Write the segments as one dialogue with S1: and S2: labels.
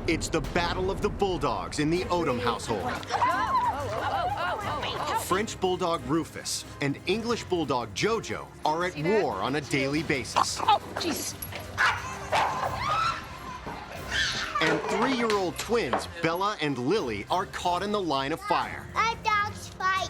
S1: It's the battle of the bulldogs in the Odom household. French bulldog Rufus and English bulldog JoJo are at war on a daily basis.
S2: Oh, jeez.
S1: And 3-year-old twins Bella and Lily are caught in the line of fire.
S3: Let dogs fight.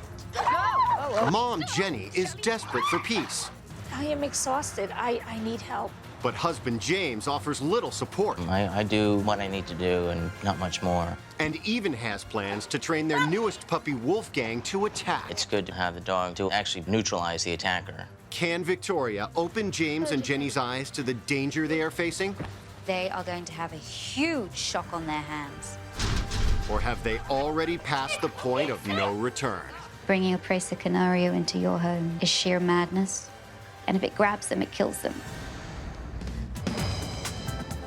S1: Mom Jennie is desperate for peace.
S2: I am exhausted. I need help.
S1: But husband James offers little support.
S4: I do what I need to do and not much more.
S1: And even has plans to train their newest puppy Wolfgang to attack.
S4: It's good to have the dog to actually neutralize the attacker.
S1: Can Victoria open James and Jennie's eyes to the danger they are facing?
S5: They are going to have a huge shock on their hands.
S1: Or have they already passed the point of no return?
S5: Bringing a Presa Canario into your home is sheer madness. And if it grabs them, it kills them.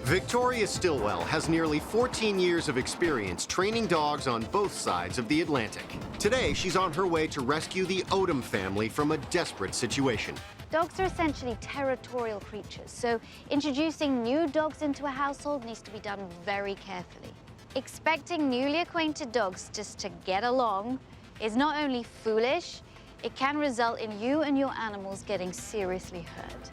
S1: Victoria Stilwell has nearly 14 years of experience training dogs on both sides of the Atlantic. Today, she's on her way to rescue the Odom family from a desperate situation.
S5: Dogs are essentially territorial creatures, so introducing new dogs into a household needs to be done very carefully. Expecting newly acquainted dogs just to get along is not only foolish, it can result in you and your animals getting seriously hurt.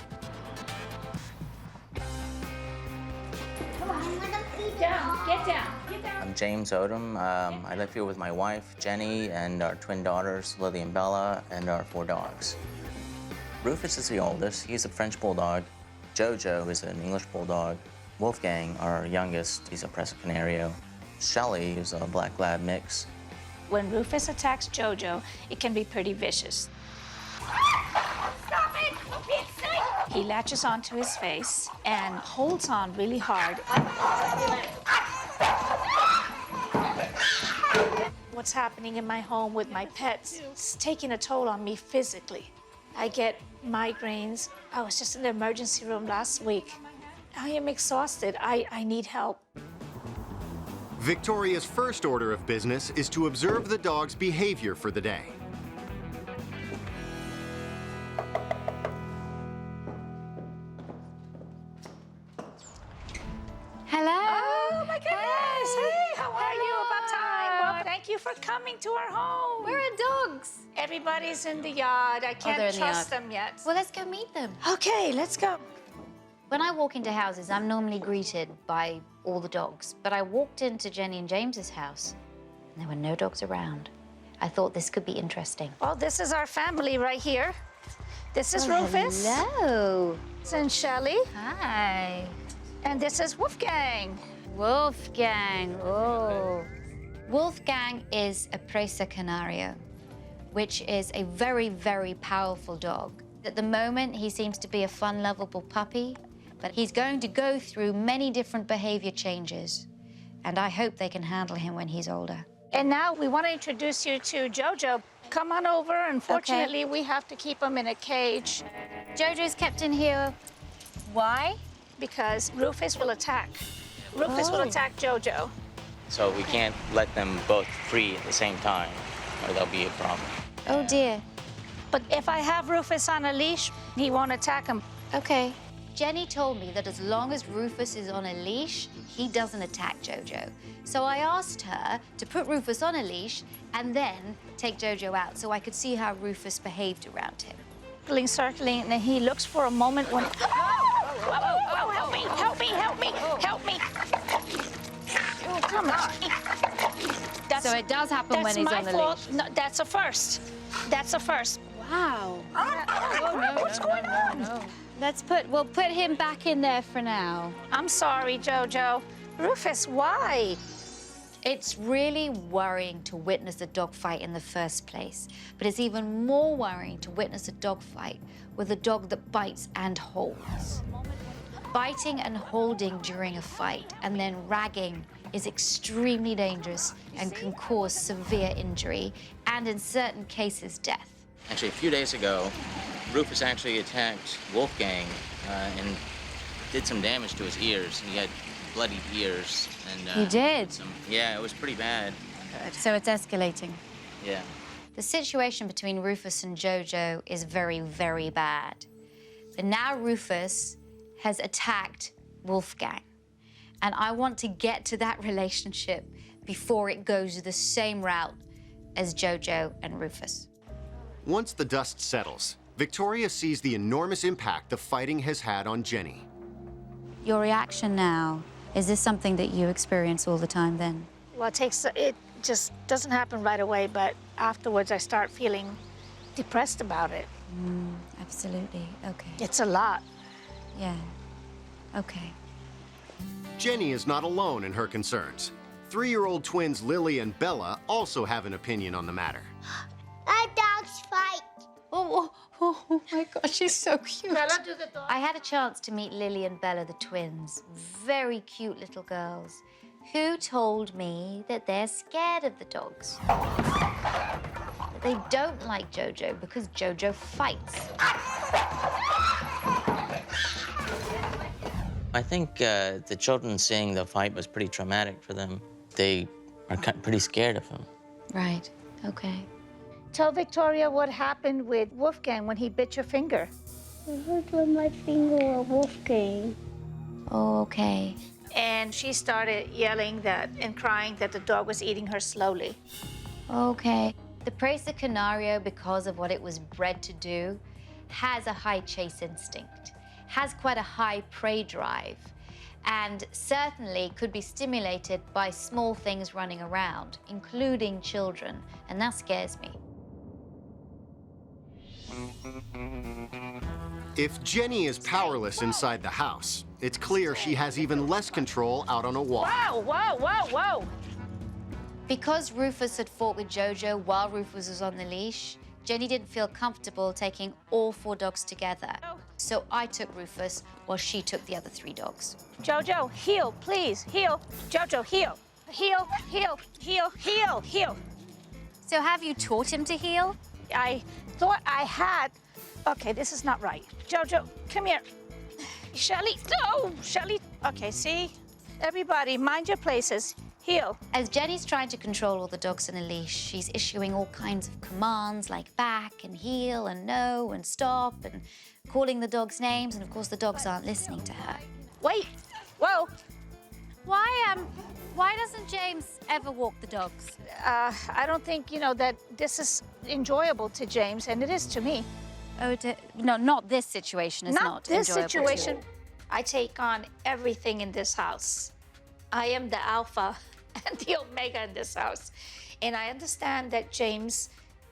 S2: Get down.
S4: I'm James Odom. I live here with my wife, Jennie, and our twin daughters, Lily and Bella, and our 4 dogs. Rufus is the oldest. He's a French bulldog. JoJo is an English bulldog. Wolfgang, our youngest, he's a Presa Canario. Shelly is a black lab mix.
S2: When Rufus attacks JoJo, it can be pretty vicious.
S3: Stop it! It's safe!
S2: He latches onto his face and holds on really hard. What's happening in my home with my pets is taking a toll on me physically. I get migraines. I was just in the emergency room last week. I am exhausted. I need help.
S1: Victoria's first order of business is to observe the dog's behavior for the day.
S5: Hello.
S2: Oh, my goodness. Hey, how are you? About time. Well, thank you for coming to our home.
S5: Where are dogs?
S2: Everybody's in the yard. I
S5: they're
S2: can't
S5: in the
S2: trust
S5: yard.
S2: them yet.
S5: Well, let's go meet them.
S2: Okay, let's go.
S5: When I walk into houses, I'm normally greeted by all the dogs. But I walked into Jennie and James's house, and there were no dogs around. I thought this could be interesting.
S2: Well, this is our family right here. This is Rufus.
S5: Hello.
S2: And Shelly.
S5: Hi.
S2: And this is Wolfgang.
S5: Wolfgang. Oh. Wolfgang is a Presa Canario, which is a very, very powerful dog. At the moment, he seems to be a fun, lovable puppy, but he's going to go through many different behavior changes, and I hope they can handle him when he's older.
S2: And now we want to introduce you to JoJo. Come on over. Unfortunately, we have to keep him in a cage
S5: JoJo's kept in here. Why?
S2: because Rufus will attack. Rufus will attack JoJo.
S4: So we can't let them both free at the same time, or there'll be a problem.
S5: Oh, dear.
S2: But if I have Rufus on a leash, he won't attack him.
S5: Okay. Jennie told me that as long as Rufus is on a leash, he doesn't attack JoJo. So I asked her to put Rufus on a leash and then take JoJo out so I could see how Rufus behaved around him.
S2: Circling, and he looks for a moment when... Oh, help me, help me, help me, help me. Oh, come on.
S5: So it does happen when he's on the leash.
S2: No, that's a first. That's a first.
S5: Wow. No. We'll put him back in there for now.
S2: I'm sorry, JoJo. Rufus, why?
S5: It's really worrying to witness a dog fight in the first place, but it's even more worrying to witness a dog fight with a dog that bites and holds. Biting and holding during a fight and then ragging is extremely dangerous and can cause severe injury and, in certain cases, death.
S4: Actually, a few days ago, Rufus actually attacked Wolfgang and did some damage to his ears. He had bloodied ears. And,
S5: He did?
S4: Yeah, it was pretty bad.
S5: Good. So it's escalating.
S4: Yeah.
S5: The situation between Rufus and JoJo is very, very bad. But now Rufus has attacked Wolfgang. And I want to get to that relationship before it goes the same route as JoJo and Rufus.
S1: Once the dust settles, Victoria sees the enormous impact the fighting has had on Jennie.
S5: Your reaction now, is this something that you experience all the time then?
S2: Well, it just doesn't happen right away, but afterwards I start feeling depressed about it.
S5: Absolutely, okay.
S2: It's a lot.
S5: Yeah, okay.
S1: Jennie is not alone in her concerns. 3-year-old twins Lily and Bella also have an opinion on the matter.
S3: Our dogs fight.
S5: Oh my gosh, she's so cute.
S2: Bella, do the dog.
S5: I had a chance to meet Lily and Bella, the twins. Very cute little girls who told me that they're scared of the dogs. That they don't like JoJo because JoJo fights.
S4: I think the children seeing the fight was pretty traumatic for them. They are pretty scared of him.
S5: Right, okay.
S2: Tell Victoria what happened with Wolfgang when he bit your finger.
S3: I hurt with my finger a Wolfgang.
S5: Oh, okay.
S2: And she started yelling and crying that the dog was eating her slowly.
S5: Okay. The Presa Canario, because of what it was bred to do, has a high chase instinct, has quite a high prey drive, and certainly could be stimulated by small things running around, including children, and that scares me.
S1: If Jennie is powerless inside the house, it's clear she has even less control out on a walk.
S2: Whoa, whoa, whoa, whoa!
S5: Because Rufus had fought with JoJo while Rufus was on the leash, Jennie didn't feel comfortable taking all 4 dogs together. So I took Rufus while she took the other 3 dogs.
S2: JoJo, heel, please, heel. JoJo, heel. Heel, heel, heel, heel, heel.
S5: So have you taught him to heel?
S2: I thought I had. Okay, this is not right. JoJo, come here. Shelly, no, Shelly. Okay, see? Everybody, mind your places. Heel.
S5: As Jennie's trying to control all the dogs in a leash, she's issuing all kinds of commands like back and heel and no and stop and calling the dogs names, and of course the dogs aren't listening to her.
S2: Wait, whoa.
S5: Why doesn't James ever walk the dogs?
S2: I don't think, that this is enjoyable to James, and it is to me.
S5: Oh, no, not this situation is not
S2: this
S5: enjoyable to you.
S2: situation. I take on everything in this house. I am the alpha and the omega in this house. And I understand that James,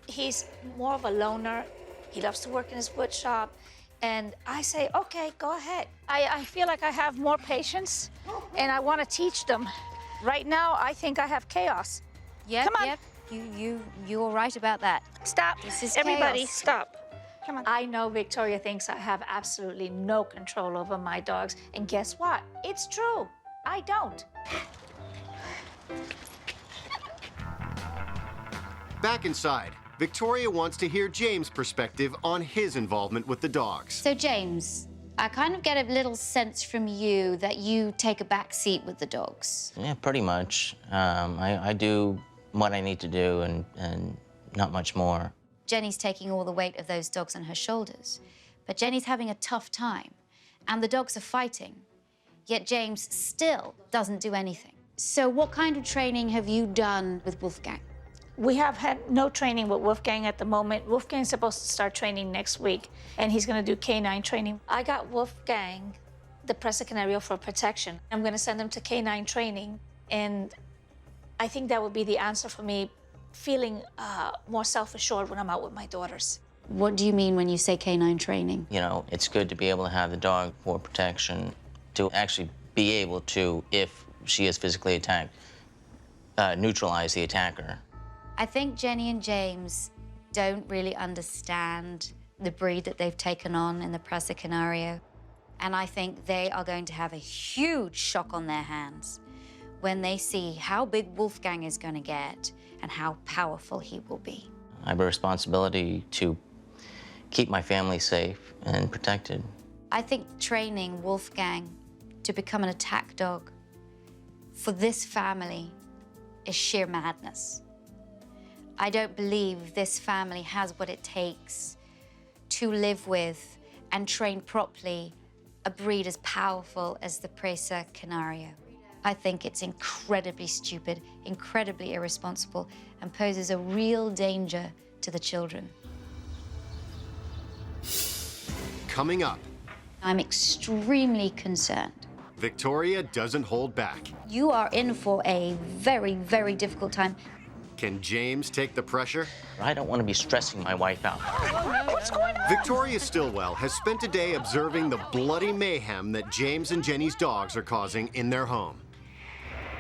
S2: he's more of a loner. He loves to work in his wood shop. And I say, okay, go ahead. I feel like I have more patience and I want to teach them. Right now, I think I have chaos.
S5: Yep,
S2: Come on.
S5: Yep. You're right about that.
S2: Stop.
S5: This is
S2: Everybody,
S5: chaos.
S2: stop. Come on. I know Victoria thinks I have absolutely no control over my dogs. And guess what? It's true. I don't.
S1: Back inside, Victoria wants to hear James' perspective on his involvement with the dogs.
S5: So, James, I kind of get a little sense from you that you take a back seat with the dogs.
S4: Yeah, pretty much. I do what I need to do and not much more.
S5: Jennie's taking all the weight of those dogs on her shoulders, but Jennie's having a tough time, and the dogs are fighting, yet James still doesn't do anything. So what kind of training have you done with Wolfgang?
S2: We have had no training with Wolfgang at the moment. Wolfgang's supposed to start training next week, and he's going to do canine training. I got Wolfgang the Presa Canario for protection. I'm going to send him to canine training, and I think that would be the answer for me feeling more self-assured when I'm out with my daughters.
S5: What do you mean when you say canine training?
S4: You know, it's good to be able to have the dog for protection, to actually be able to, if she is physically attacked, neutralize the attacker.
S5: I think Jennie and James don't really understand the breed that they've taken on in the Presa Canario. And I think they are going to have a huge shock on their hands when they see how big Wolfgang is going to get and how powerful he will be.
S4: I have a responsibility to keep my family safe and protected.
S5: I think training Wolfgang to become an attack dog for this family is sheer madness. I don't believe this family has what it takes to live with and train properly a breed as powerful as the Presa Canario. I think it's incredibly stupid, incredibly irresponsible, and poses a real danger to the children.
S1: Coming up,
S5: I'm extremely concerned.
S1: Victoria doesn't hold back.
S5: You are in for a very, very difficult time.
S1: Can James take the pressure?
S4: I don't want to be stressing my wife out.
S1: Victoria Stilwell has spent a day observing the bloody mayhem that James and Jenny's dogs are causing in their home.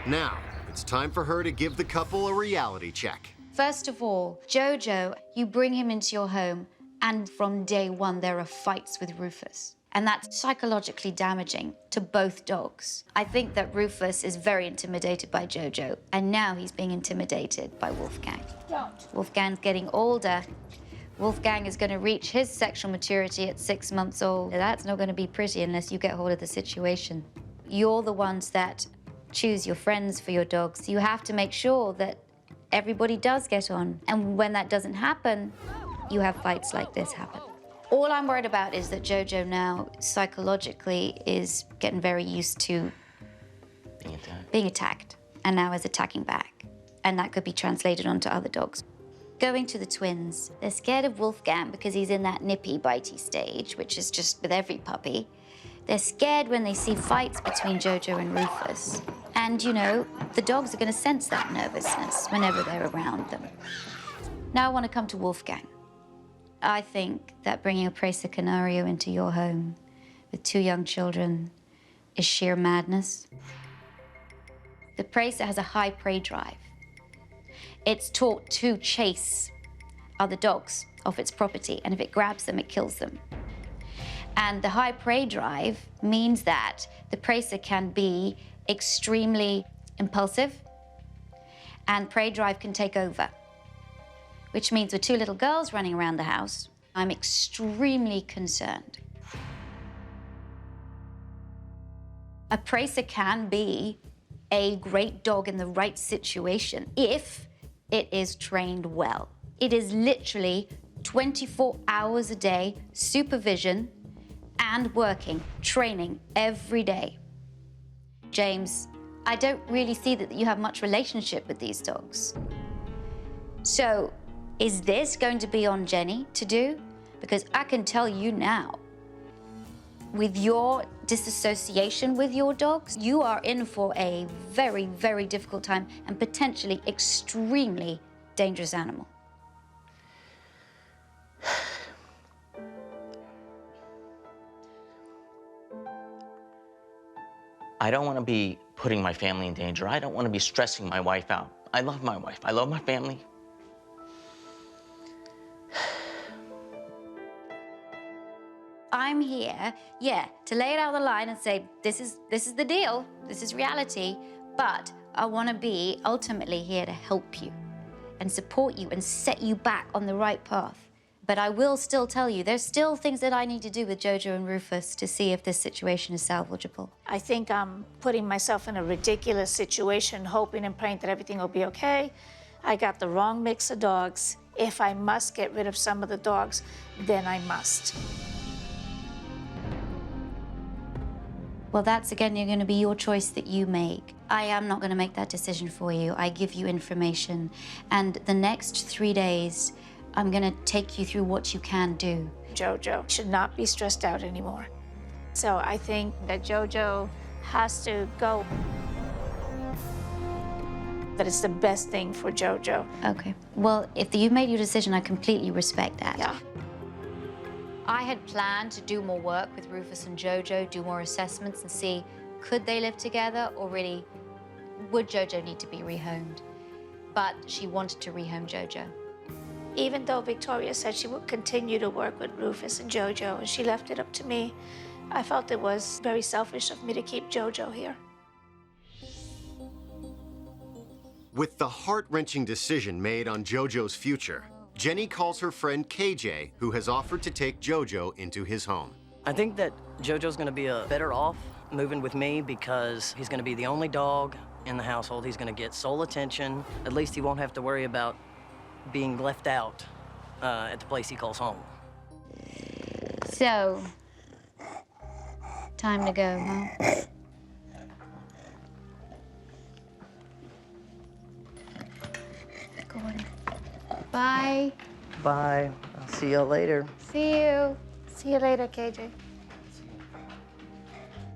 S1: Now, it's time for her to give the couple a reality check.
S5: First of all, JoJo, you bring him into your home, and from day one, there are fights with Rufus. And that's psychologically damaging to both dogs. I think that Rufus is very intimidated by JoJo, and now he's being intimidated by Wolfgang. Wolfgang's getting older. Wolfgang is going to reach his sexual maturity at 6 months old. That's not going to be pretty unless you get hold of the situation. You're the ones that choose your friends for your dogs. You have to make sure that everybody does get on. And when that doesn't happen, you have fights like this happen. All I'm worried about is that JoJo now psychologically is getting very used to being attacked and now is attacking back. And that could be translated onto other dogs. Going to the twins, they're scared of Wolfgang because he's in that nippy, bitey stage, which is just with every puppy. They're scared when they see fights between JoJo and Rufus. And, you know, the dogs are going to sense that nervousness whenever they're around them. Now I want to come to Wolfgang. I think that bringing a Presa Canario into your home with 2 young children is sheer madness. The Presa has a high prey drive. It's taught to chase other dogs off its property, and if it grabs them, it kills them. And the high prey drive means that the Presa can be extremely impulsive, and prey drive can take over. Which means with 2 little girls running around the house, I'm extremely concerned. A Presa can be a great dog in the right situation if it is trained well. It is literally 24 hours a day, supervision and working, training every day. James, I don't really see that you have much relationship with these dogs. So, is this going to be on Jenny to do? Because I can tell you now, with your disassociation with your dogs, you are in for a very, very difficult time and potentially extremely dangerous animal.
S4: I don't want to be putting my family in danger. I don't want to be stressing my wife out. I love my wife. I love my family.
S5: I'm here, yeah, to lay it out on the line and say, this is the deal, this is reality, but I want to be ultimately here to help you and support you and set you back on the right path. But I will still tell you, there's still things that I need to do with JoJo and Rufus to see if this situation is salvageable.
S2: I think I'm putting myself in a ridiculous situation, hoping and praying that everything will be okay. I got the wrong mix of dogs. If I must get rid of some of the dogs, then I must.
S5: Well, that's again going to be your choice that you make. I am not going to make that decision for you. I give you information. And the next 3 days, I'm going to take you through what you can do.
S2: JoJo should not be stressed out anymore. So I think that JoJo has to go. That it's the best thing for JoJo.
S5: Okay. Well, if you've made your decision, I completely respect that.
S2: Yeah.
S5: I had planned to do more work with Rufus and JoJo, do more assessments and see could they live together or really would JoJo need to be rehomed. But she wanted to rehome JoJo.
S2: Even though Victoria said she would continue to work with Rufus and JoJo and she left it up to me, I felt it was very selfish of me to keep JoJo here.
S1: With the heart-wrenching decision made on JoJo's future, Jenny calls her friend KJ, who has offered to take JoJo into his home.
S6: I think that JoJo's gonna be better off moving with me because he's gonna be the only dog in the household. He's gonna get sole attention. At least he won't have to worry about being left out at the place he calls home.
S5: So, time to go, huh? Bye.
S6: Bye. I'll see y'all later.
S5: See you.
S2: See you later, KJ.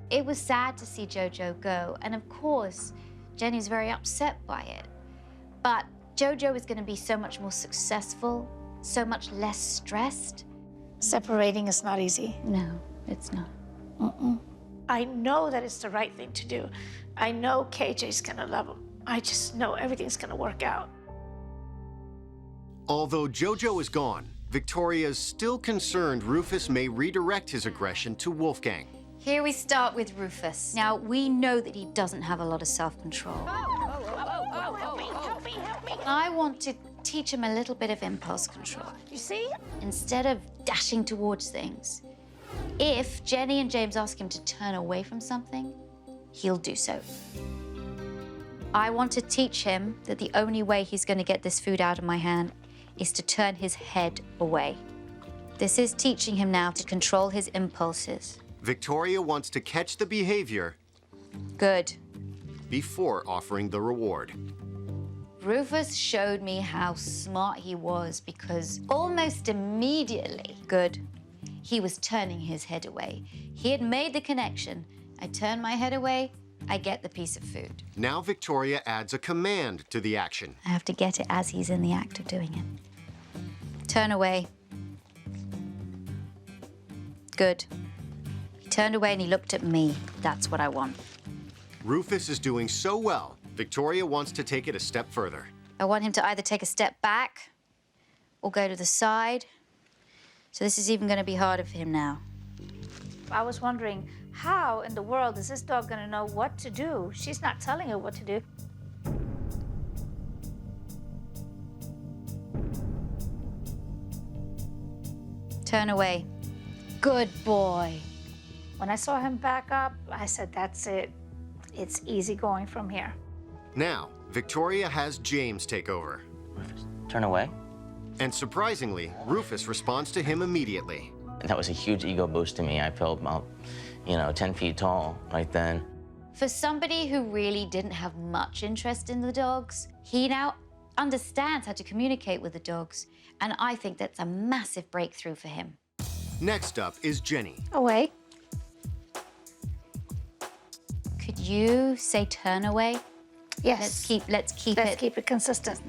S5: It was sad to see JoJo go, and of course, Jenny's very upset by it. But JoJo is going to be so much more successful, so much less stressed.
S2: Separating is not easy.
S5: No, it's not.
S2: I know that it's the right thing to do. I know KJ's gonna love him. I just know everything's gonna work out.
S1: Although JoJo is gone, Victoria is still concerned Rufus may redirect his aggression to Wolfgang.
S5: Here we start with Rufus. Now, we know that he doesn't have a lot of self-control. I want to teach him a little bit of impulse control.
S2: You see?
S5: Instead of dashing towards things, if Jennie and James ask him to turn away from something, he'll do so. I want to teach him that the only way he's going to get this food out of my hand is to turn his head away. This is teaching him now to control his impulses.
S1: Victoria wants to catch the behavior
S5: Good.
S1: before offering the reward.
S5: Rufus showed me how smart he was because almost immediately, good, he was turning his head away. He had made the connection. I turn my head away, I get the piece of food.
S1: Now Victoria adds a command to the action.
S5: I have to get it as he's in the act of doing it. Turn away. Good. He turned away and he looked at me. That's what I want.
S1: Rufus is doing so well, Victoria wants to take it a step further.
S5: I want him to either take a step back or go to the side. So this is even going to be harder for him now.
S2: I was wondering, how in the world is this dog gonna know what to do? She's not telling her what to do.
S5: Turn away. Good boy.
S2: When I saw him back up, I said, that's it. It's easy going from here.
S1: Now, Victoria has James take over.
S4: Rufus, turn away.
S1: And surprisingly, Rufus responds to him immediately.
S4: That was a huge ego boost to me. I felt about, 10 feet tall right then.
S5: For somebody who really didn't have much interest in the dogs, he now understands how to communicate with the dogs. And I think that's a massive breakthrough for him.
S1: Next up is Jennie.
S2: Away.
S5: Could you say turn away?
S2: Yes.
S5: Let's keep it
S2: consistent.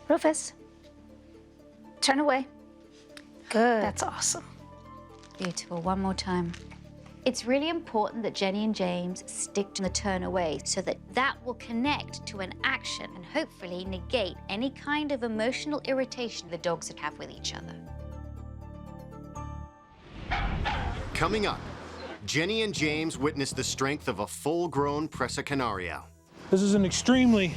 S2: Rufus, turn away.
S5: good.
S2: That's awesome.
S5: Beautiful. One more time. It's really important that Jennie and James stick to the turn away so that that will connect to an action and hopefully negate any kind of emotional irritation the dogs would have with each other.
S1: Coming up, Jennie and James witness the strength of a full-grown Presa Canario.
S7: This is an extremely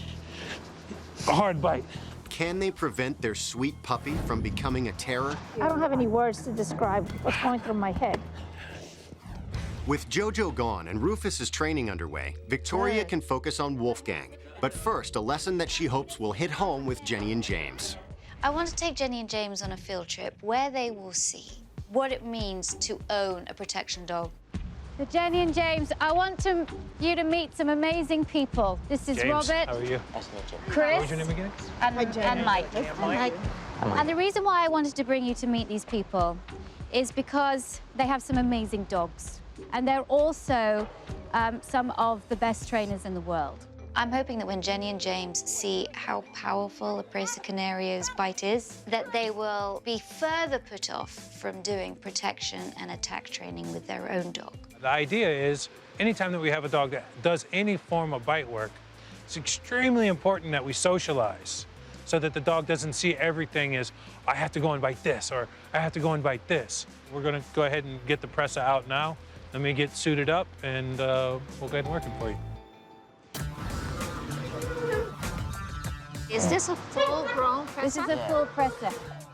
S7: hard bite.
S1: Can they prevent their sweet puppy from becoming a terror?
S2: I don't have any words to describe what's going through my head.
S1: With JoJo gone and Rufus's training underway, Victoria can focus on Wolfgang. But first, a lesson that she hopes will hit home with Jennie and James.
S5: I want to take Jennie and James on a field trip where they will see what it means to own a protection dog.
S8: So Jennie and James, I want you to meet some amazing people. This is
S7: James,
S8: Robert,
S7: how are you?
S4: Nice to meet you.
S8: Chris,
S7: What was your name again?
S8: and Mike. And the reason why I wanted to bring you to meet these people is because they have some amazing dogs. And they're also some of the best trainers in the world.
S5: I'm hoping that when Jennie and James see how powerful a Presa Canario's bite is, that they will be further put off from doing protection and attack training with their own dog.
S7: The idea is, anytime that we have a dog that does any form of bite work, it's extremely important that we socialize so that the dog doesn't see everything as, I have to go and bite this, or I have to go and bite this. We're gonna go ahead and get the Presa out now. Let me get suited up, and we'll go ahead and work it for you.
S2: Is this a full-grown Presa?
S8: This is a full Presa.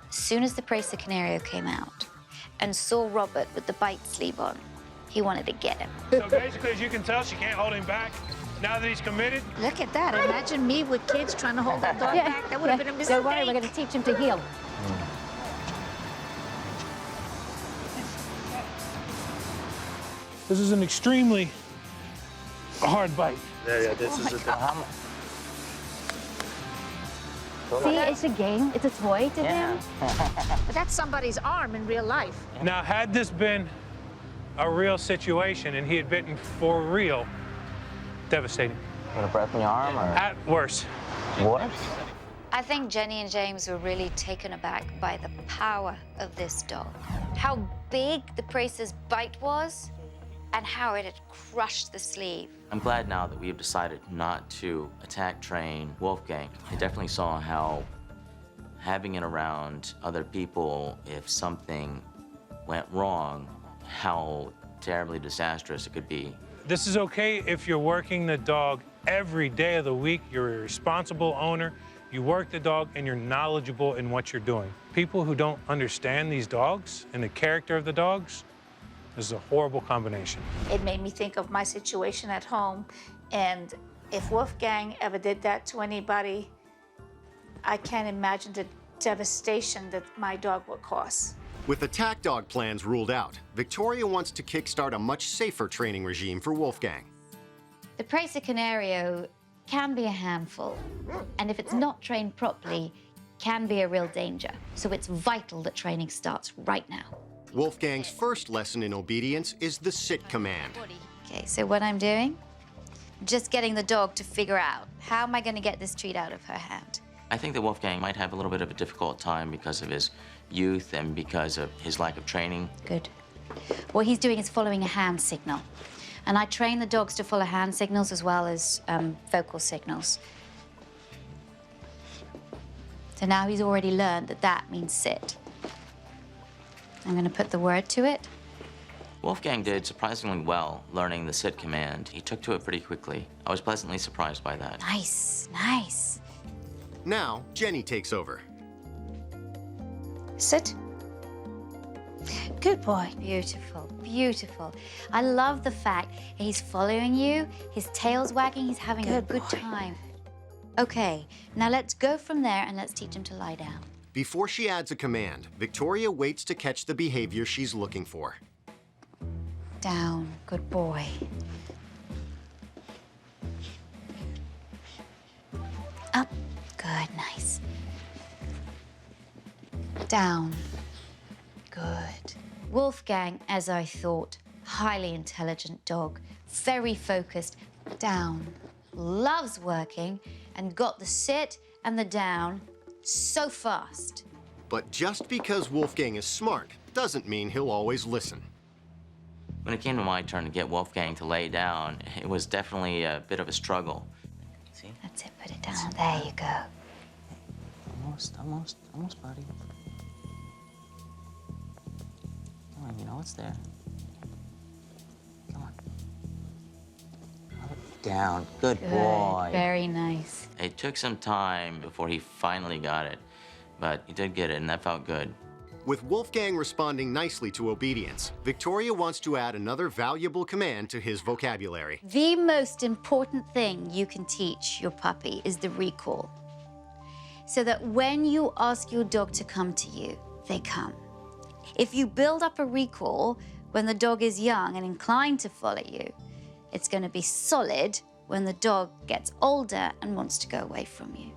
S5: As soon as the Presa Canario came out and saw Robert with the bite sleeve on, he wanted to get him.
S7: So basically, as you can tell, she can't hold him back. Now that he's committed,
S2: Look at that. Imagine me with kids trying to hold that dog back. That would have been a mistake.
S8: Don't worry, we're going to teach him to heel.
S7: this is an extremely hard bite.
S4: This is
S8: See, it's a game. It's a toy to him.
S2: But that's somebody's arm in real life.
S7: Now, had this been a real situation and he had bitten for real, devastating.
S4: Got a breath in your arm, or?
S7: At worst.
S4: What?
S5: I think Jennie and James were really taken aback by the power of this dog. How big the brace's bite was, and how it had crushed the sleeve.
S4: I'm glad now that we have decided not to attack train Wolfgang. I definitely saw how having it around other people, if something went wrong, how terribly disastrous it could be.
S7: This is okay if you're working the dog every day of the week. You're a responsible owner. You work the dog and you're knowledgeable in what you're doing. People who don't understand these dogs and the character of the dogs, this is a horrible combination.
S2: It made me think of my situation at home, and if Wolfgang ever did that to anybody, I can't imagine the devastation that my dog would cause.
S1: With attack dog plans ruled out, Victoria wants to kickstart a much safer training regime for Wolfgang.
S5: The Pracer Canario can be a handful, and if it's not trained properly, can be a real danger. So it's vital that training starts right now.
S1: Wolfgang's first lesson in obedience is the sit command.
S5: Okay, so what I'm doing, just getting the dog to figure out, how am I going to get this treat out of her hand?
S4: I think that Wolfgang might have a little bit of a difficult time because of his youth and because of his lack of training.
S5: Good. What he's doing is following a hand signal. And I train the dogs to follow hand signals as well as vocal signals. So now he's already learned that that means sit. I'm going to put the word to it.
S4: Wolfgang did surprisingly well learning the sit command. He took to it pretty quickly. I was pleasantly surprised by that.
S5: Nice, nice.
S1: Now, Jennie takes over.
S2: Sit. Good boy.
S5: Beautiful, beautiful. I love the fact he's following you, his tail's wagging, he's having a good time. Okay, now let's go from there and let's teach him to lie down.
S1: Before she adds a command, Victoria waits to catch the behavior she's looking for.
S5: Down, good boy. Up, good, nice. Down, good. Wolfgang, as I thought, highly intelligent dog, very focused, down, loves working, and got the sit and the down so fast.
S1: But just because Wolfgang is smart doesn't mean he'll always listen.
S4: When it came to my turn to get Wolfgang to lay down, it was definitely a bit of a struggle. See?
S5: That's it, put it down. There you go.
S4: Almost, buddy. Come on, you know it's there. Come on. Down, good boy.
S5: Very nice.
S4: It took some time before he finally got it, but he did get it, and that felt good.
S1: With Wolfgang responding nicely to obedience, Victoria wants to add another valuable command to his vocabulary.
S5: The most important thing you can teach your puppy is the recall. So that when you ask your dog to come to you, they come. If you build up a recall when the dog is young and inclined to follow you, it's going to be solid when the dog gets older and wants to go away from you.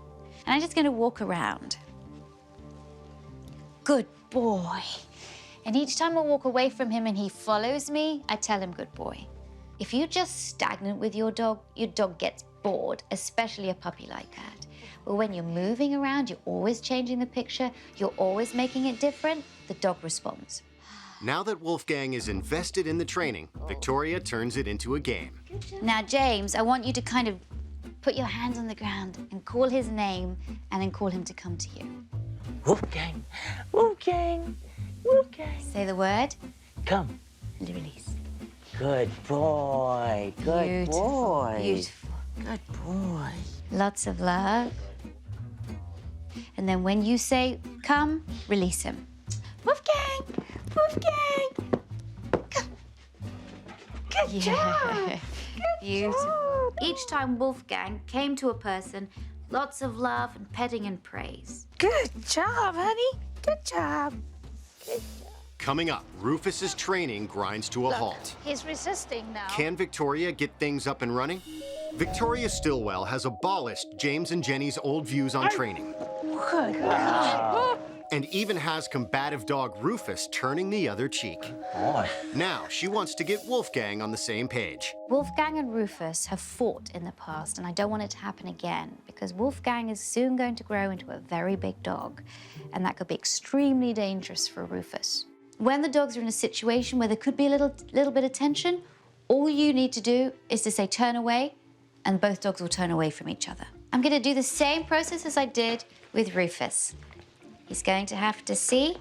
S5: And I'm just going to walk around. Good boy. And each time I walk away from him and he follows me, I tell him good boy. If you're just stagnant with your dog gets bored, especially a puppy like that. But when you're moving around, you're always changing the picture, you're always making it different, the dog responds.
S1: Now that Wolfgang is invested in the training, Victoria turns it into a game.
S5: Now, James, I want you to kind of put your hands on the ground and call his name and then call him to come to you.
S4: Wolfgang, Wolfgang, Wolfgang.
S5: Say the word.
S4: Come.
S5: And release.
S4: Good boy, good boy.
S5: Beautiful.
S4: Good boy.
S5: Lots of love. And then when you say come, release him. Wolfgang! Wolfgang! Come. Good job! Beautiful. Each time Wolfgang came to a person, lots of love and petting and praise.
S2: Good job, honey. Good job.
S1: Coming up, Rufus's training grinds to a halt.
S2: He's resisting now.
S1: Can Victoria get things up and running? Victoria Stilwell has abolished James and Jennie's old views on training.
S2: Good.
S1: And even has combative dog Rufus turning the other cheek.
S4: Boy.
S1: Now she wants to get Wolfgang on the same page.
S5: Wolfgang and Rufus have fought in the past, and I don't want it to happen again because Wolfgang is soon going to grow into a very big dog, and that could be extremely dangerous for Rufus. When the dogs are in a situation where there could be a little bit of tension, all you need to do is to say turn away, and both dogs will turn away from each other. I'm going to do the same process as I did with Rufus. He's going to have to see,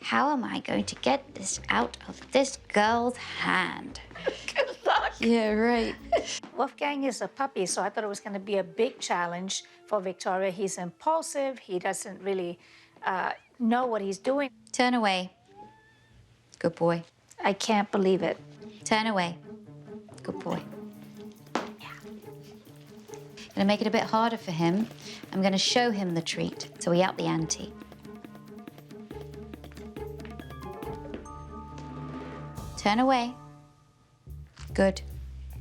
S5: how am I going to get this out of this girl's hand?
S2: Good luck.
S5: Yeah, right.
S2: Wolfgang is a puppy, so I thought it was going to be a big challenge for Victoria. He's impulsive. He doesn't really know what he's doing.
S5: Turn away. Good boy.
S2: I can't believe it.
S5: Turn away. Good boy. Gonna make it a bit harder for him. I'm gonna show him the treat, so we up the ante. Turn away. Good.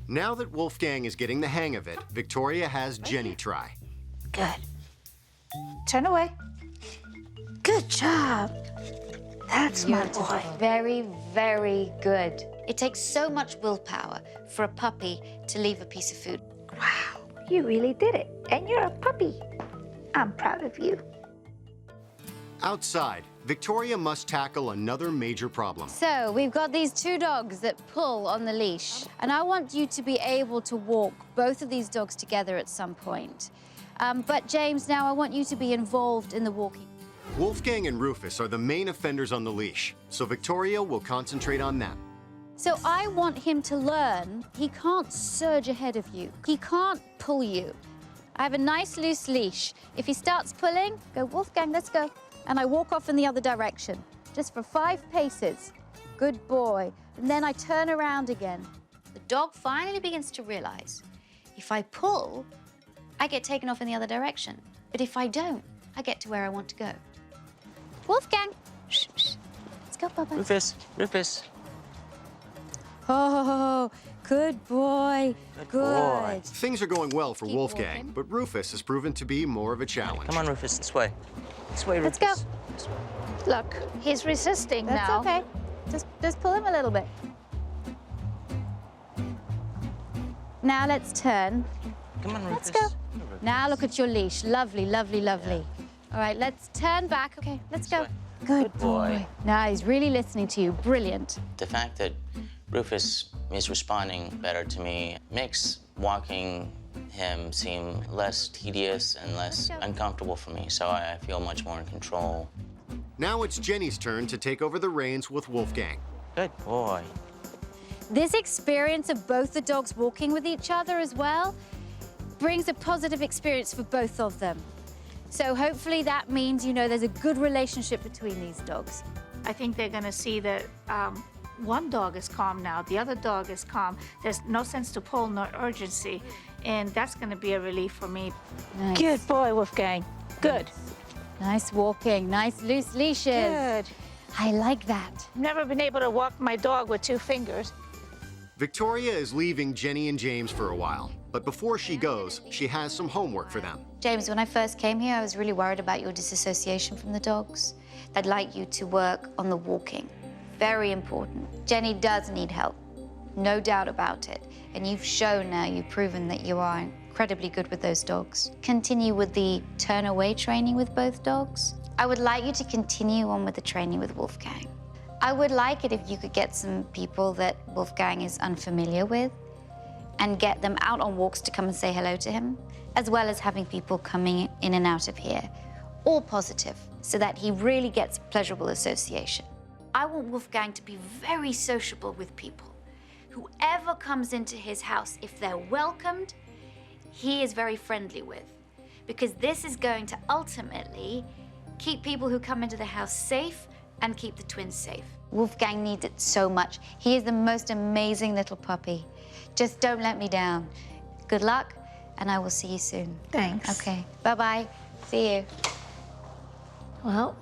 S1: Now that Wolfgang is getting the hang of it, Victoria has Jennie try.
S2: Good. Turn away. Good job. That's my boy.
S5: Very, very good. It takes so much willpower for a puppy to leave a piece of food.
S2: Wow, you really did it. And you're a puppy. I'm proud of you.
S1: Outside, Victoria must tackle another major problem.
S8: So we've got these two dogs that pull on the leash, and I want you to be able to walk both of these dogs together at some point. But James, now I want you to be involved in the walking.
S1: Wolfgang and Rufus are the main offenders on the leash, so Victoria will concentrate on them.
S8: So I want him to learn he can't surge ahead of you. He can't pull you. I have a nice loose leash. If he starts pulling, go, Wolfgang, let's go. And I walk off in the other direction, just for 5 paces. Good boy. And then I turn around again.
S5: The dog finally begins to realize, if I pull, I get taken off in the other direction. But if I don't, I get to where I want to go.
S8: Wolfgang, shh, shh. Let's go, Bubba.
S4: Rufus, Rufus.
S8: Oh, good boy.
S4: Good boy.
S1: Things are going well for
S8: Keep
S1: Wolfgang,
S8: walking.
S1: but Rufus has proven to be more of a challenge.
S4: Come on, Rufus, this way. This way,
S8: Let's
S4: Rufus.
S8: go.
S2: Look, he's resisting
S8: That's
S2: now.
S8: okay. Just pull him a little bit. Now let's turn.
S4: Come on, Rufus.
S8: Let's go. Now look at your leash. Lovely, lovely, lovely. All right, let's turn back. Okay, let's go.
S4: way.
S8: Good
S4: Good boy.
S8: Now he's really listening to you. Brilliant.
S4: The fact that Rufus is responding better to me makes walking him seem less tedious and less uncomfortable for me, so I feel much more in control.
S1: Now it's Jennie's turn to take over the reins with Wolfgang.
S4: Good boy.
S8: This experience of both the dogs walking with each other as well brings a positive experience for both of them. So hopefully that means, you know, there's a good relationship between these dogs.
S2: I think they're going to see that one dog is calm now, the other dog is calm. There's no sense to pull, no urgency, and that's going to be a relief for me.
S8: Nice.
S2: Good boy, Wolfgang. Good.
S8: Nice walking, nice loose leashes.
S2: Good.
S8: I like that.
S2: Never been able to walk my dog with 2 fingers.
S1: Victoria is leaving Jennie and James for a while, but before she goes, she has some homework for them.
S5: James, when I first came here, I was really worried about your disassociation from the dogs. I'd like you to work on the walking. Very important. Jennie does need help, no doubt about it. And you've shown now, you've proven that you are incredibly good with those dogs. Continue with the turn away training with both dogs. I would like you to continue on with the training with Wolfgang. I would like it if you could get some people that Wolfgang is unfamiliar with and get them out on walks to come and say hello to him, as well as having people coming in and out of here, all positive, so that he really gets pleasurable association. I want Wolfgang to be very sociable with people. Whoever comes into his house, if they're welcomed, he is very friendly with, because this is going to ultimately keep people who come into the house safe and keep the twins safe. Wolfgang needs it so much. He is the most amazing little puppy. Just don't let me down. Good luck, and I will see you soon.
S2: Thanks.
S5: Okay, bye-bye. See you.
S2: Well,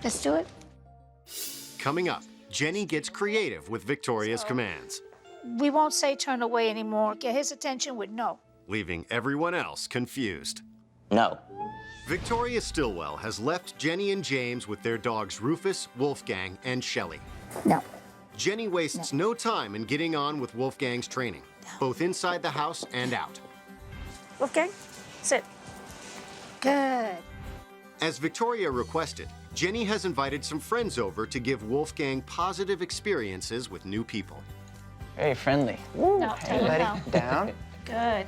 S2: let's do it.
S1: Coming up, Jennie gets creative with Victoria's commands.
S2: We won't say turn away anymore. Get his attention with no.
S1: leaving everyone else confused.
S4: No.
S1: Victoria Stilwell has left Jennie and James with their dogs Rufus, Wolfgang, and Shelley.
S2: No.
S1: Jennie wastes no time in getting on with Wolfgang's training, both inside the house and out.
S2: Wolfgang, sit. Good.
S1: As Victoria requested, Jennie has invited some friends over to give Wolfgang positive experiences with new people.
S9: Very friendly.
S2: No,
S9: Hey,
S2: tell him
S9: buddy.
S2: no.
S9: Down.
S2: Good.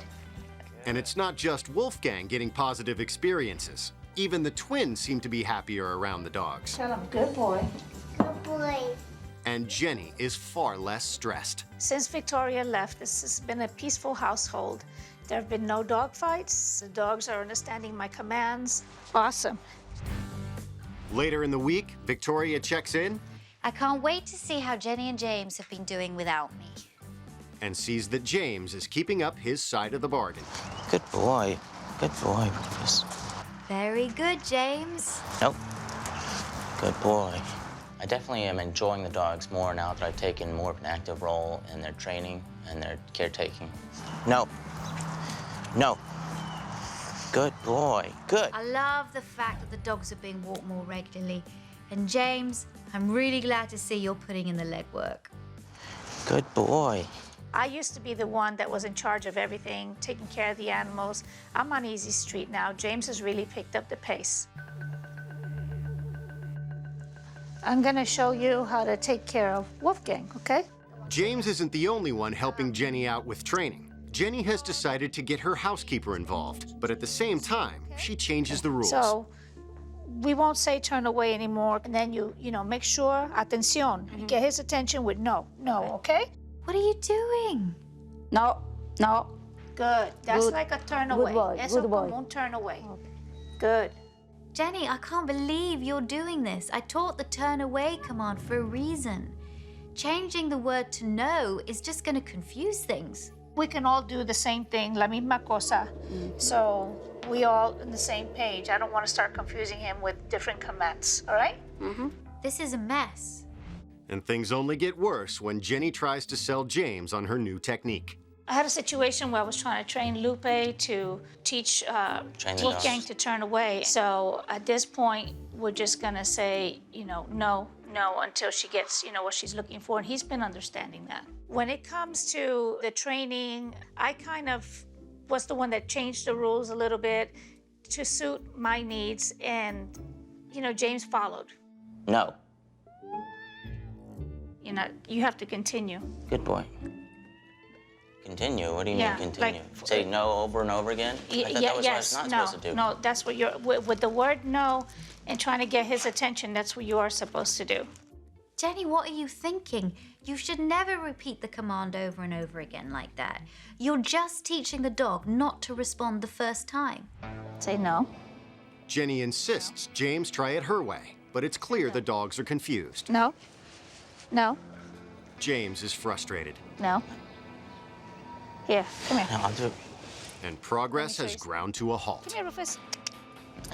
S1: And it's not just Wolfgang getting positive experiences. Even the twins seem to be happier around the dogs.
S2: Tell him, good boy.
S3: Good boy.
S1: And Jennie is far less stressed.
S2: Since Victoria left, this has been a peaceful household. There have been no dog fights. The dogs are understanding my commands. Awesome.
S1: Later in the week, Victoria checks in
S5: I can't wait to see how Jennie and James have been doing without me.
S1: and sees that James is keeping up his side of the bargain.
S4: Good boy. Good boy, Rufus.
S5: Very good, James.
S4: Nope. Good boy. I definitely am enjoying the dogs more now that I've taken more of an active role in their training and their caretaking. No. No. Good boy. Good.
S5: I love the fact that the dogs are being walked more regularly. And James, I'm really glad to see you're putting in the legwork.
S4: Good boy.
S2: I used to be the one that was in charge of everything, taking care of the animals. I'm on easy street now. James has really picked up the pace. I'm gonna show you how to take care of Wolfgang, okay?
S1: James isn't the only one helping Jennie out with training. Jennie has decided to get her housekeeper involved, but at the same time, she changes the rules.
S2: So we won't say turn away anymore, and then you make sure, atención, you get his attention with no, okay?
S5: What are you doing?
S2: No, no. Good. That's
S3: Good.
S2: like a turn
S3: Good
S2: away.
S3: boy,
S2: Eso
S3: good boy.
S2: como un turn away. Good.
S5: Jennie, I can't believe you're doing this. I taught the turn away command for a reason. Changing the word to no is just going to confuse things.
S2: We can all do the same thing, la misma cosa. So we all on the same page. I don't want to start confusing him with different commands, all right?
S5: This is a mess.
S1: And things only get worse when Jennie tries to sell James on her new technique.
S2: I had a situation where I was trying to train Lupe to teach
S4: Train the
S2: Wolfgang
S4: dogs.
S2: to turn away. So at this point, we're just gonna say, no until she gets, what she's looking for. And he's been understanding that. When it comes to the training, I kind of was the one that changed the rules a little bit to suit my needs. And, James followed.
S4: No.
S2: You have to continue.
S4: Good boy. Continue? What do you
S2: Yeah,
S4: mean continue?
S2: like-
S4: Say no over and over again? I thought that was what I was not supposed to do.
S2: No, that's what you're, with the word no and trying to get his attention, that's what you are supposed to do.
S5: Jennie, what are you thinking? You should never repeat the command over and over again like that. You're just teaching the dog not to respond the first time.
S2: Say no.
S1: Jennie insists James try it her way, but it's clear the dogs are confused.
S2: No. No.
S1: James is frustrated,
S2: No. Here, come here.
S4: No, I'll do it.
S1: and progress
S2: Let me
S1: has
S2: show you.
S1: ground to a halt.
S2: Come here, Rufus.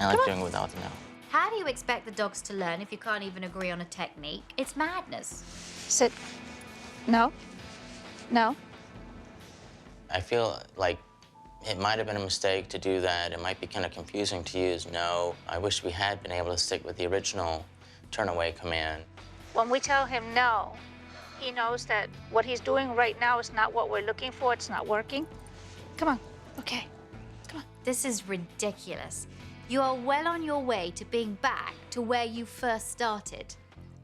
S4: I like
S2: Come on.
S4: doing it without the no.
S5: How do you expect the dogs to learn if you can't even agree on a technique? It's madness.
S2: Sit. No. No.
S4: I feel like it might have been a mistake to do that. It might be kind of confusing to use no. I wish we had been able to stick with the original turn away command.
S2: When we tell him no, he knows that what he's doing right now is not what we're looking for. It's not working. Come on. Okay.
S5: This is ridiculous. You are well on your way to being back to where you first started.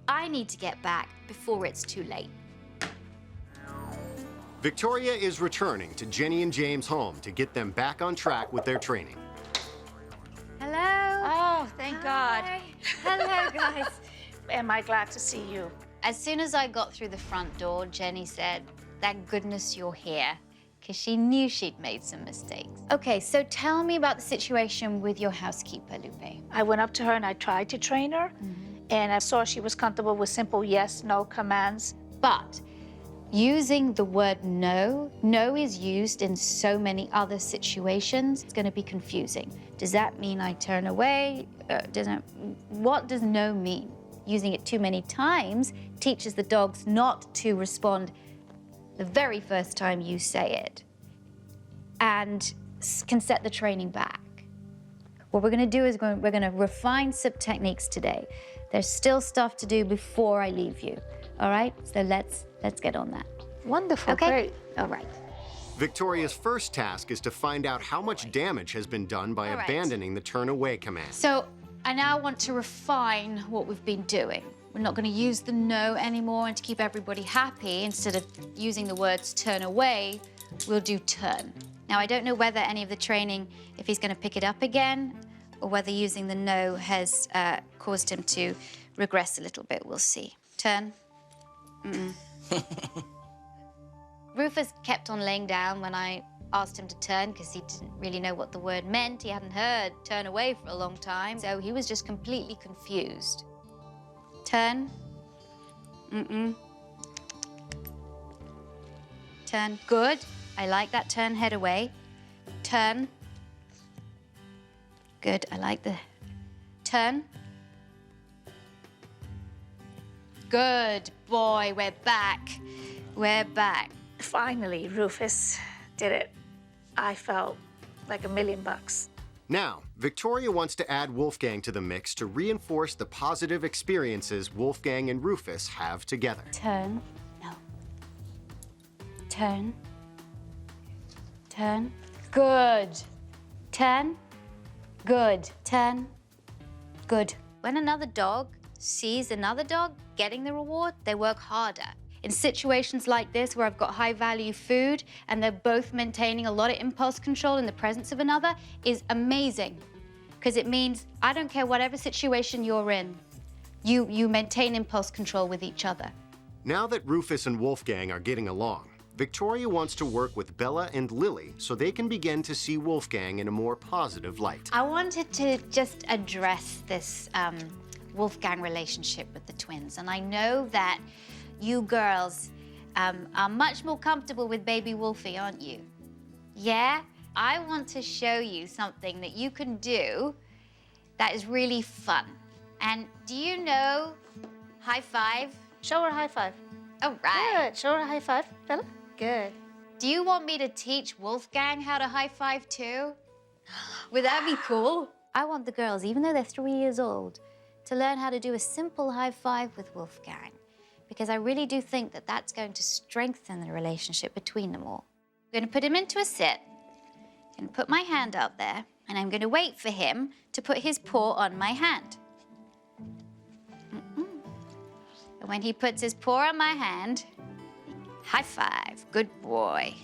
S5: I need to get back before it's too late.
S1: Victoria is returning to Jennie and James' home to get them back on track with their training.
S5: Hello.
S2: Oh, thank God.
S5: Hi. Hello, guys.
S2: Am I glad to see you?
S5: As soon as I got through the front door, Jennie said, "Thank goodness you're here," because she knew she'd made some mistakes. Okay, so tell me about the situation with your housekeeper, Lupe.
S2: I went up to her and I tried to train her, and I saw she was comfortable with simple yes, no commands.
S5: But using the word no is used in so many other situations, it's going to be confusing. Does that mean I turn away? What does no mean? Using it too many times teaches the dogs not to respond the very first time you say it. and can set the training back. What we're gonna do is we're gonna refine some techniques today. There's still stuff to do before I leave you, all right? So let's get on that.
S2: Wonderful,
S5: Okay?
S2: great.
S5: All right.
S1: Victoria's first task is to find out how much damage has been done by
S5: All right.
S1: abandoning the turn away command.
S5: So I now want to refine what we've been doing. We're not gonna use the no anymore, and to keep everybody happy, instead of using the words turn away, we'll do turn. Now, I don't know whether any of the training, if he's gonna pick it up again, or whether using the no has caused him to regress a little bit. We'll see. Turn. Rufus kept on laying down when I asked him to turn because he didn't really know what the word meant. He hadn't heard turn away for a long time, so he was just completely confused. Turn. Turn. Good. I like that turn, head away. Turn. Good. I like the turn. Good boy. We're back. We're back.
S2: Finally, Rufus did it. I felt like $1,000,000.
S1: Now, Victoria wants to add Wolfgang to the mix to reinforce the positive experiences Wolfgang and Rufus have together.
S5: Turn. No. Turn. Turn. Good. Turn. Good. Turn. Good. When another dog sees another dog getting the reward, they work harder. In situations like this where I've got high-value food and they're both maintaining a lot of impulse control in the presence of another is amazing, because it means I don't care whatever situation you're in, you maintain impulse control with each other.
S1: Now that Rufus and Wolfgang are getting along, Victoria wants to work with Bella and Lily so they can begin to see Wolfgang in a more positive light.
S5: I wanted to just address this Wolfgang relationship with the twins, and I know that you girls are much more comfortable with baby Wolfie, aren't you? Yeah? I want to show you something that you can do that is really fun. And do you know high five?
S2: Show her a high five.
S5: All right.
S2: Good. Show her a high five, Bella. Good.
S5: Do you want me to teach Wolfgang how to high five too? Would that be cool? I want the girls, even though they're 3 years old, to learn how to do a simple high five with Wolfgang, because I really do think that that's going to strengthen the relationship between them all. I'm going to put him into a sit. I'm going to put my hand out there, and I'm going to wait for him to put his paw on my hand. And when he puts his paw on my hand, high five, good boy.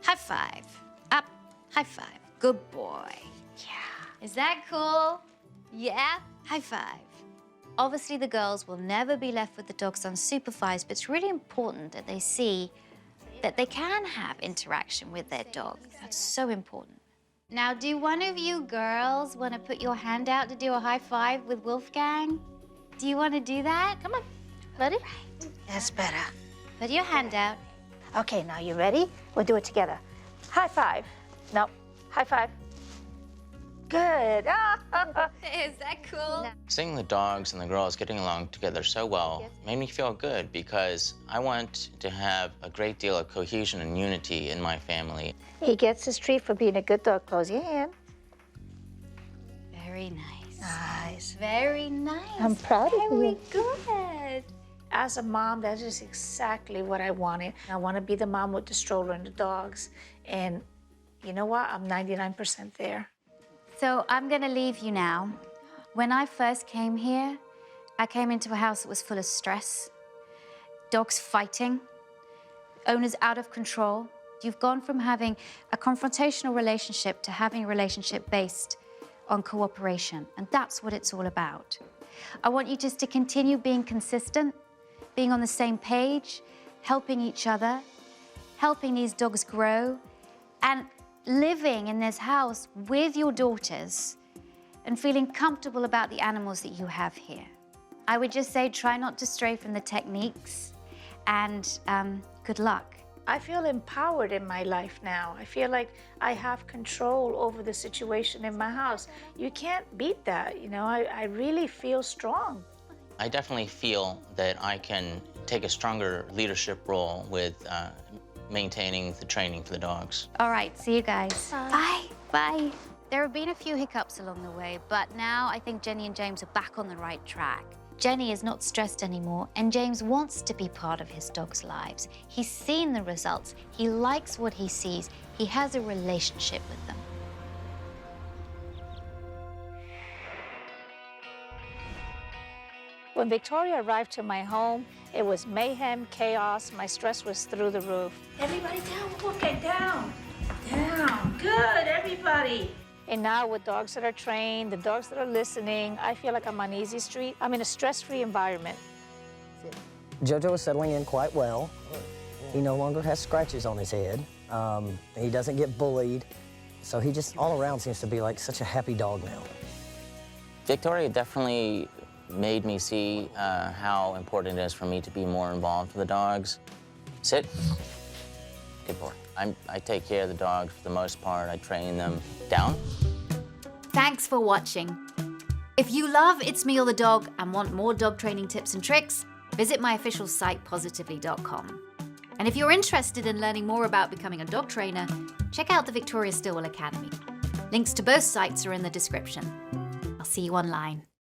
S5: High five, up, high five, good boy. Yeah. Is that cool? Yeah? High five. Obviously, the girls will never be left with the dogs unsupervised, but it's really important that they see that they can have interaction with their dog. That's so important. Now, do one of you girls want to put your hand out to do a high five with Wolfgang? Do you want to do that? Come on.
S2: Ready?
S5: Right.
S2: That's better.
S5: Put your hand out.
S2: Okay, now you ready? We'll do it together. High five. No, high five. Good.
S5: Is that cool?
S4: Seeing the dogs and the girls getting along together so well made me feel good, because I want to have a great deal of cohesion and unity in my family.
S2: He gets his treat for being a good dog. Close your hand.
S5: Very nice.
S2: Nice.
S5: Very nice.
S2: I'm proud of you.
S5: Very good.
S2: As a mom, that is exactly what I wanted. I want to be the mom with the stroller and the dogs. And you know what? I'm 99% there.
S5: So I'm going to leave you now. When I first came here, I came into a house that was full of stress, dogs fighting, owners out of control. You've gone from having a confrontational relationship to having a relationship based on cooperation, and that's what it's all about. I want you just to continue being consistent, being on the same page, helping each other, helping these dogs grow, and living in this house with your daughters and feeling comfortable about the animals that you have here. I would just say try not to stray from the techniques, and good luck.
S2: I feel empowered in my life now. I feel like I have control over the situation in my house. You can't beat that, you know? I really feel strong.
S4: I definitely feel that I can take a stronger leadership role with maintaining the training for the dogs.
S5: All right, see you guys. Bye. Bye. There have been a few hiccups along the way, but now I think Jennie and James are back on the right track. Jennie is not stressed anymore, and James wants to be part of his dogs' lives. He's seen the results. He likes what he sees. He has a relationship with them.
S2: When Victoria arrived to my home, it was mayhem, chaos. My stress was through the roof.
S9: Everybody down, Wolfgang, down. Down. Good, everybody.
S2: And now with dogs that are trained, the dogs that are listening, I feel like I'm on easy street. I'm in a stress-free environment.
S6: JoJo is settling in quite well. He no longer has scratches on his head. He doesn't get bullied. So he just all around seems to be like such a happy dog now.
S4: Victoria definitely made me see how important it is for me to be more involved with the dogs. Sit. Good boy. I take care of the dogs for the most part. I train them. Down.
S5: Thanks for watching. If you love It's Me or the Dog and want more dog training tips and tricks, visit my official site, positively.com. And if you're interested in learning more about becoming a dog trainer, check out the Victoria Stilwell Academy. Links to both sites are in the description. I'll see you online.